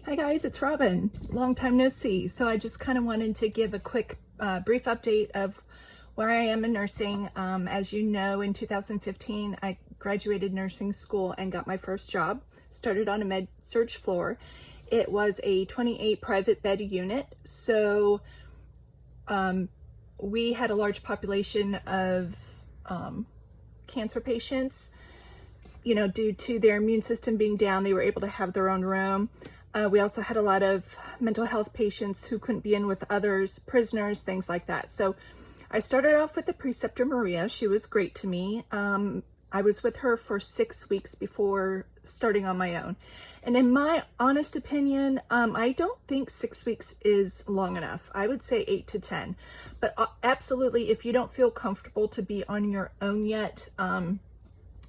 Hi guys, it's Robin. Long time no see. So I just kind of wanted to give a quick brief update of where I am in nursing. As you know, in 2015, I graduated nursing school and got my first job. Started on a Med-Surg floor. It was a 28 private bed unit. So we had a large population of cancer patients. You know, due to their immune system being down, they were able to have their own room. We also had a lot of mental health patients who couldn't be in with others, prisoners, things like that. So I started off with the preceptor, Maria. She was great to me. I was with her for 6 weeks before starting on my own. And in my honest opinion, I don't think 6 weeks is long enough. I would say 8 to 10. But absolutely, if you don't feel comfortable to be on your own yet,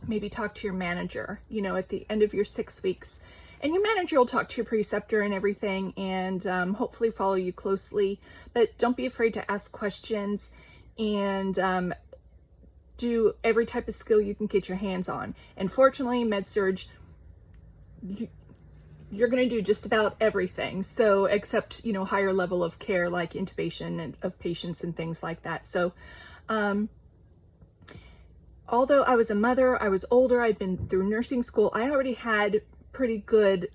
maybe talk to your manager, you know, at the end of your 6 weeks. And your manager will talk to your preceptor and everything, and hopefully follow you closely. But don't be afraid to ask questions, and do every type of skill you can get your hands on. And fortunately, Med-Surg, you're going to do just about everything. So except, you know, higher level of care like intubation and of patients and things like that. So although I was a mother, I was older, I'd been through nursing school, I already had pretty good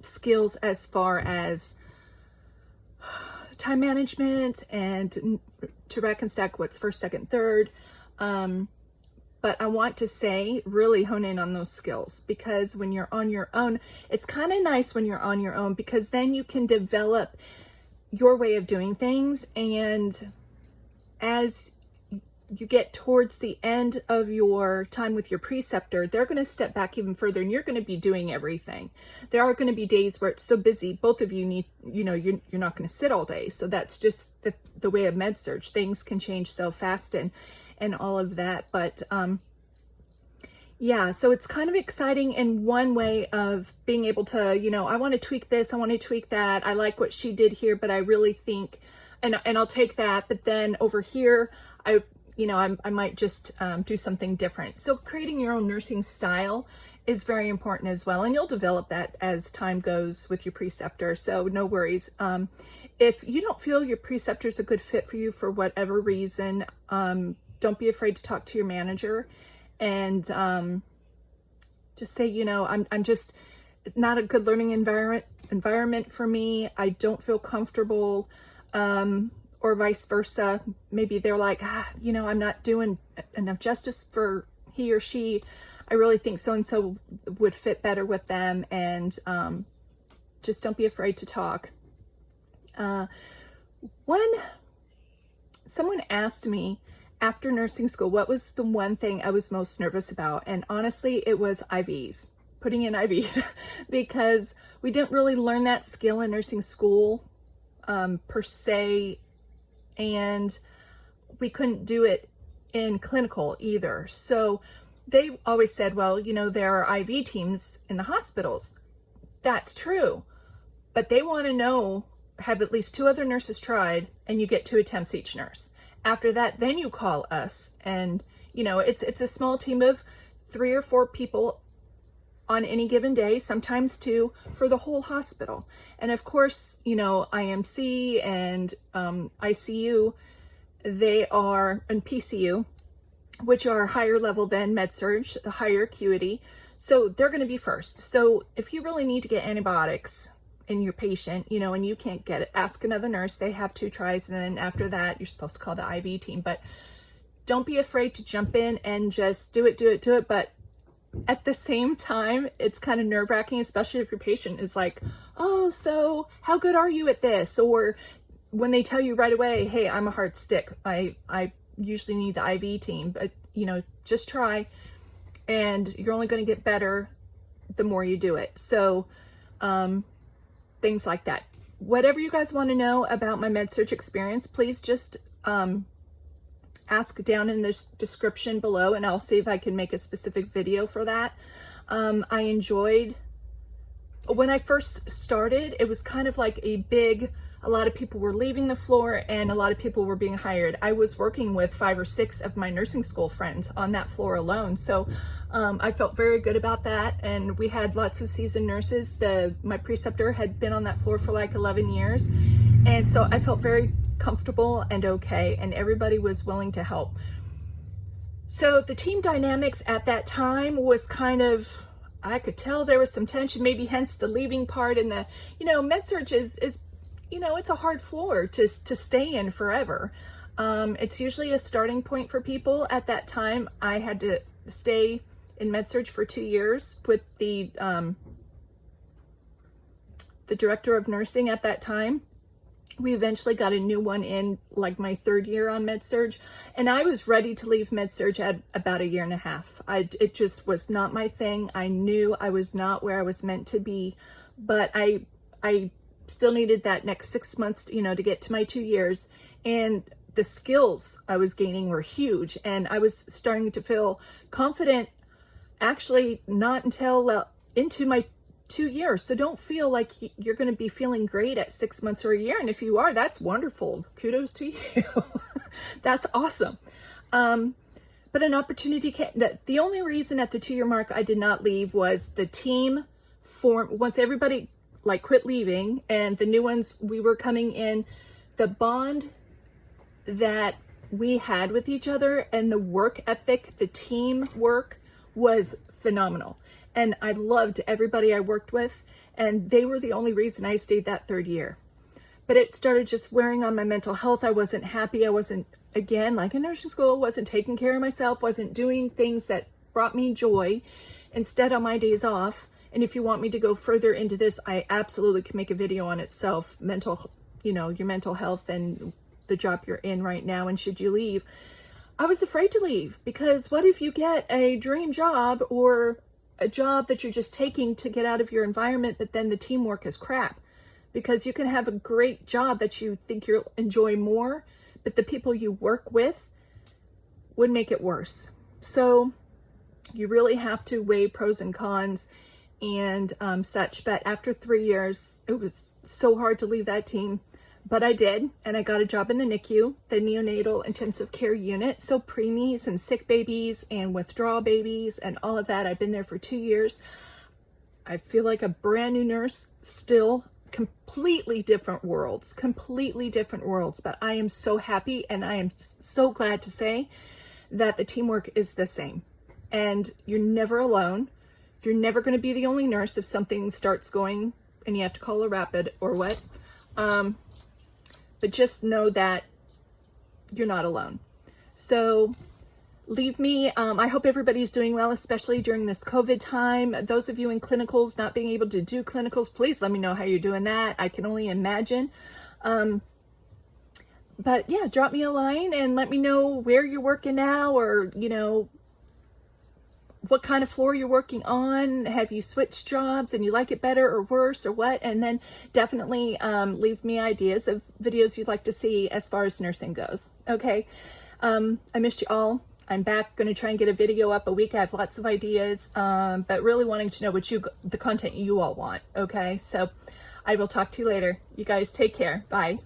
skills as far as time management and to rack and stack what's first, second, third. But I want to say, really hone in on those skills, because when you're on your own, it's kind of nice when you're on your own, because then you can develop your way of doing things. And as you get towards the end of your time with your preceptor, they're going to step back even further, and you're going to be doing everything. There are going to be days where it's so busy, both of you need, you know, you're not going to sit all day. So that's just the way of Med-Surg. Things can change so fast and all of that. But yeah, so it's kind of exciting in one way of being able to, you know, I want to tweak this, I want to tweak that. I like what she did here, but I really think, and I'll take that. But then over here, I might just do something different. So creating your own nursing style is very important as well. And you'll develop that as time goes with your preceptor. So no worries. If you don't feel your preceptor is a good fit for you for whatever reason, don't be afraid to talk to your manager and just say, you know, I'm just not a good learning environment for me. I don't feel comfortable. Or vice versa. Maybe they're like, you know, I'm not doing enough justice for he or she. I really think so-and-so would fit better with them. And just don't be afraid to talk. Someone asked me after nursing school, what was the one thing I was most nervous about? And honestly, it was IVs, putting in IVs, because we didn't really learn that skill in nursing school per se. And we couldn't do it in clinical either. So they always said, well, you know, there are IV teams in the hospitals. That's true. But they want to know, have at least 2 other nurses tried, and you get 2 attempts each nurse. After that, then you call us. And, you know, it's a small team of 3 or 4 people on any given day, sometimes 2 for the whole hospital. And of course, you know, IMC and ICU, they are, and PCU, which are higher level than Med-Surg, the higher acuity. So they're going to be first. So if you really need to get antibiotics in your patient, you know, and you can't get it, ask another nurse. They have 2 tries. And then after that, you're supposed to call the IV team. But don't be afraid to jump in and just do it. But at the same time, it's kind of nerve-wracking, especially if your patient is like, oh, so how good are you at this? Or when they tell you right away, hey, I'm a hard stick. I usually need the IV team, but, you know, just try. And you're only going to get better the more you do it. So things like that. Whatever you guys want to know about my Med-Surg experience, please just ask down in the description below, and I'll see if I can make a specific video for that. I enjoyed, when I first started, it was kind of like a big a lot of people were leaving the floor and a lot of people were being hired. I was working with 5 or 6 of my nursing school friends on that floor alone. So I felt very good about that. And we had lots of seasoned nurses. My preceptor had been on that floor for like 11 years. And so I felt very comfortable and okay. And everybody was willing to help. So the team dynamics at that time was kind of, I could tell there was some tension, maybe hence the leaving part. And the, Med-Surg is it's a hard floor to stay in forever. It's usually a starting point for people. At that time, I had to stay in Med-Surg for 2 years with the director of nursing at that time. We eventually got a new one in like my 3rd year on Med-Surg, and I was ready to leave Med-Surg at about 1.5 years. It just was not my thing. I knew I was not where I was meant to be, but I still needed that next 6 months, to get to my 2 years. And the skills I was gaining were huge, and I was starting to feel confident, actually not until into my 2 years. So don't feel like you're going to be feeling great at 6 months or a year. And if you are, that's wonderful. Kudos to you. That's awesome. But an opportunity came. The only reason at the 2-year mark I did not leave was the team formed. Once everybody quit leaving and the new ones, we were coming in, the bond that we had with each other and the work ethic, the team work was phenomenal. And I loved everybody I worked with, and they were the only reason I stayed that 3rd year. But it started just wearing on my mental health. I wasn't happy. I wasn't, again, like in nursing school, wasn't taking care of myself, wasn't doing things that brought me joy. Instead, on my days off, and if you want me to go further into this, I absolutely can make a video on itself, your mental health and the job you're in right now, and should you leave. I was afraid to leave, because what if you get a dream job or a job that you're just taking to get out of your environment, but then the teamwork is crap? Because you can have a great job that you think you'll enjoy more, but the people you work with would make it worse. So you really have to weigh pros and cons and such. But after 3 years, it was so hard to leave that team. But I did, and I got a job in the NICU, the neonatal intensive care unit. So preemies and sick babies and withdrawal babies and all of that. I've been there for 2 years. I feel like a brand new nurse still. Completely different worlds, but I am so happy, and I am so glad to say that the teamwork is the same. And you're never alone. You're never going to be the only nurse if something starts going and you have to call a rapid or what. But just know that you're not alone. So leave me. I hope everybody's doing well, especially during this COVID time. Those of you in clinicals, not being able to do clinicals, please let me know how you're doing that. I can only imagine. But yeah, drop me a line and let me know where you're working now, or, what kind of floor you're working on. Have you switched jobs and you like it better or worse or what? And then definitely leave me ideas of videos you'd like to see as far as nursing goes. Okay. I missed you all. I'm back, going to try and get a video up a week. I have lots of ideas, but really wanting to know the content you all want. Okay. So I will talk to you later. You guys take care. Bye.